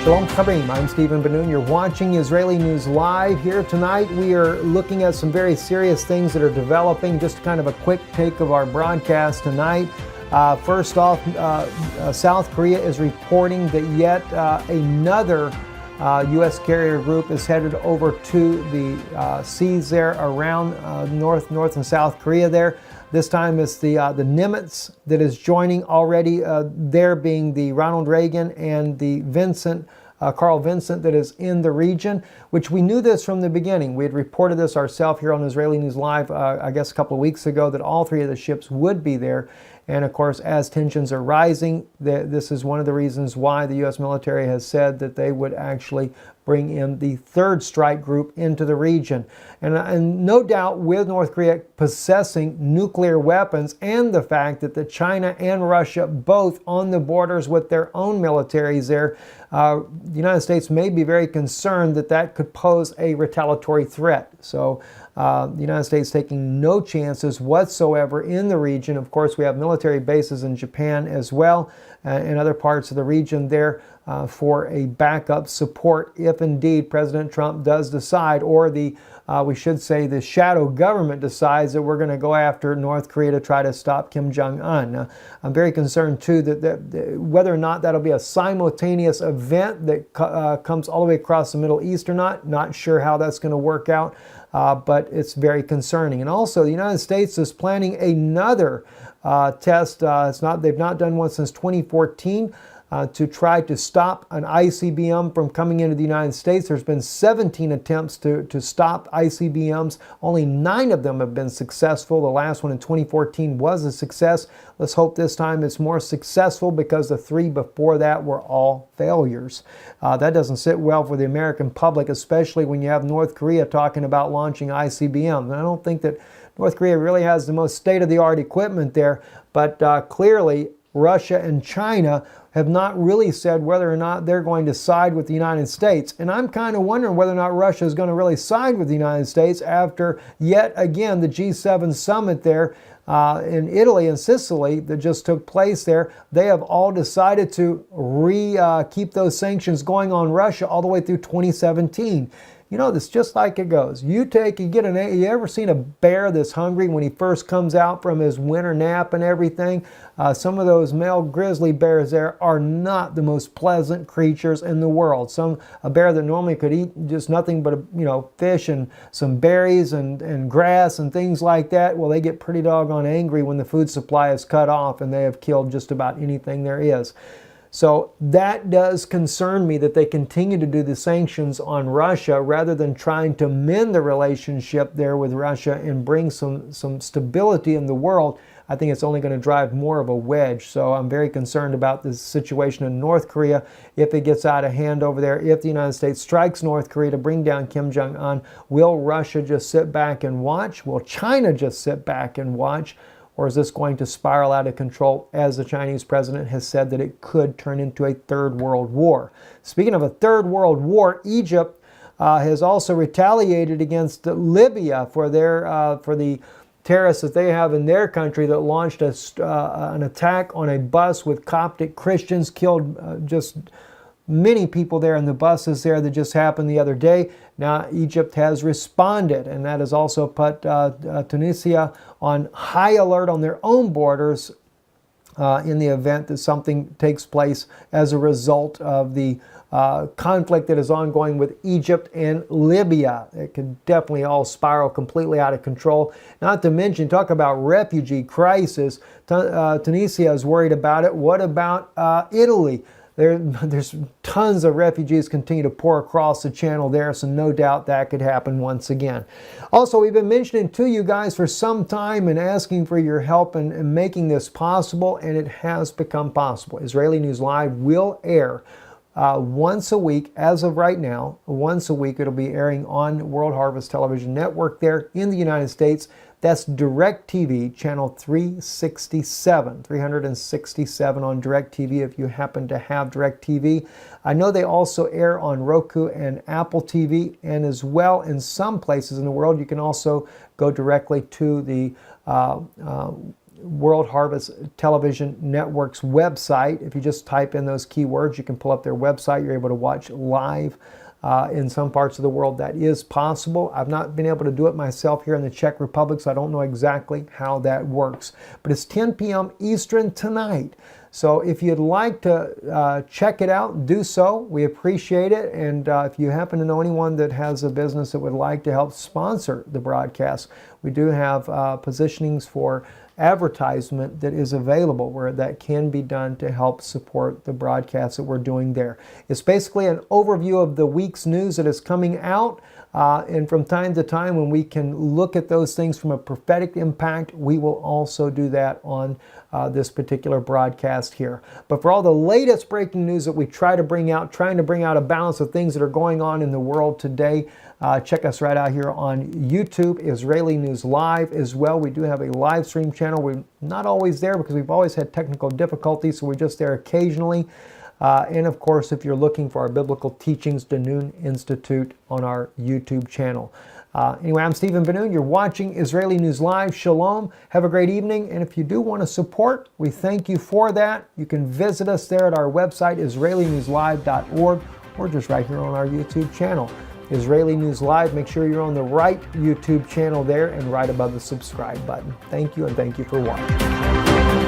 Shalom Chabrim, I'm Stephen Ben-Nun. You're watching Israeli News Live. Here tonight we are looking at some very serious things that are developing. Just kind of a quick take of our broadcast tonight. First off, South Korea is reporting that yet another U.S. carrier group is headed over to the seas there around North and South Korea there. This time it's the Nimitz that is joining already, there being the Ronald Reagan and the Carl Vinson that is in the region, which we knew this from the beginning. We had reported this ourselves here on Israeli News Live, I guess a couple of weeks ago, that all three of the ships would be there. And of course, as tensions are rising, this is one of the reasons why the U.S. military has said that they would actually bring in the third strike group into the region. And no doubt with North Korea possessing nuclear weapons and the fact that China and Russia both on the borders with their own militaries there, the United States may be very concerned that could pose a retaliatory threat. So the United States taking no chances whatsoever in the region. Of course, we have military bases in Japan as well, and other parts of the region there for a backup support if indeed President Trump does decide, or we should say the shadow government decides that we're going to go after North Korea to try to stop Kim Jong-un. Now, I'm very concerned too that whether or not that'll be a simultaneous event that comes all the way across the Middle East or not sure how that's going to work out. But it's very concerning. And also, the United States is planning another test. They've not done one since 2014 to try to stop an ICBM from coming into the United States. There's been 17 attempts to stop ICBMs. Only 9 of them have been successful. The last one in 2014 was a success. Let's hope this time it's more successful, because the 3 before that were all failures. That doesn't sit well for the American public, especially when you have North Korea talking about launching ICBMs. And I don't think that North Korea really has the most state-of-the-art equipment there, but clearly Russia and China have not really said whether or not they're going to side with the United States. And I'm kind of wondering whether or not Russia is going to really side with the United States after yet again the G7 summit there in Italy and Sicily that just took place there. They have all decided to keep those sanctions going on Russia all the way through 2017. You know, it's just like it goes. You ever seen a bear that's hungry when he first comes out from his winter nap and everything? Some of those male grizzly bears there are not the most pleasant creatures in the world. A bear that normally could eat just nothing but fish and some berries and grass and things like that, well, they get pretty doggone angry when the food supply is cut off and they have killed just about anything there is. So that does concern me, that they continue to do the sanctions on Russia rather than trying to mend the relationship there with Russia and bring some stability in the world. I think it's only going to drive more of a wedge. So I'm very concerned about the situation in North Korea. If it gets out of hand over there, if the United States strikes North Korea to bring down Kim Jong-un, will Russia just sit back and watch? Will China just sit back and watch? Or is this going to spiral out of control, as the Chinese president has said that it could turn into a third world war? Speaking of a third world war, Egypt has also retaliated against Libya for the terrorists that they have in their country that launched an attack on a bus with Coptic Christians, killed just many people there in the buses there. That just happened the other day. Now Egypt has responded, and that has also put Tunisia on high alert on their own borders in the event that something takes place as a result of the conflict that is ongoing with Egypt and Libya. It could definitely all spiral completely out of control. Not to mention, talk about refugee crisis. Tunisia is worried about it. What about Italy? There's tons of refugees continue to pour across the channel there, so no doubt that could happen once again. Also, we've been mentioning to you guys for some time and asking for your help in making this possible, and it has become possible. Israeli News Live will air once a week, as of right now. Once a week it'll be airing on World Harvest Television Network there in the United States. That's DirecTV, channel 367 on DirecTV if you happen to have DirecTV. I know they also air on Roku and Apple TV, and as well in some places in the world you can also go directly to the World Harvest Television Network's website. If you just type in those keywords, you can pull up their website. You're able to watch live. In some parts of the world that is possible. I've not been able to do it myself here in the Czech Republic, so I don't know exactly how that works. But it's 10 p.m. Eastern tonight. So if you'd like to check it out, do so. We appreciate it. And if you happen to know anyone that has a business that would like to help sponsor the broadcast, we do have positionings for advertisement that is available where that can be done to help support the broadcast that we're doing there. It's basically an overview of the week's news that is coming out. And from time to time, when we can look at those things from a prophetic impact, we will also do that on this particular broadcast here. But for all the latest breaking news that we try to bring out, trying to bring out a balance of things that are going on in the world today, check us right out here on YouTube, Israeli News Live as well. We do have a live stream channel. We're not always there because we've always had technical difficulties, so we're just there occasionally. And of course, if you're looking for our biblical teachings, Danun Institute on our YouTube channel. Anyway, I'm Stephen Ben-Nun. You're watching Israeli News Live. Shalom. Have a great evening. And if you do want to support, we thank you for that. You can visit us there at our website, IsraeliNewsLive.org, or just right here on our YouTube channel, Israeli News Live. Make sure you're on the right YouTube channel there and right above the subscribe button. Thank you, and thank you for watching.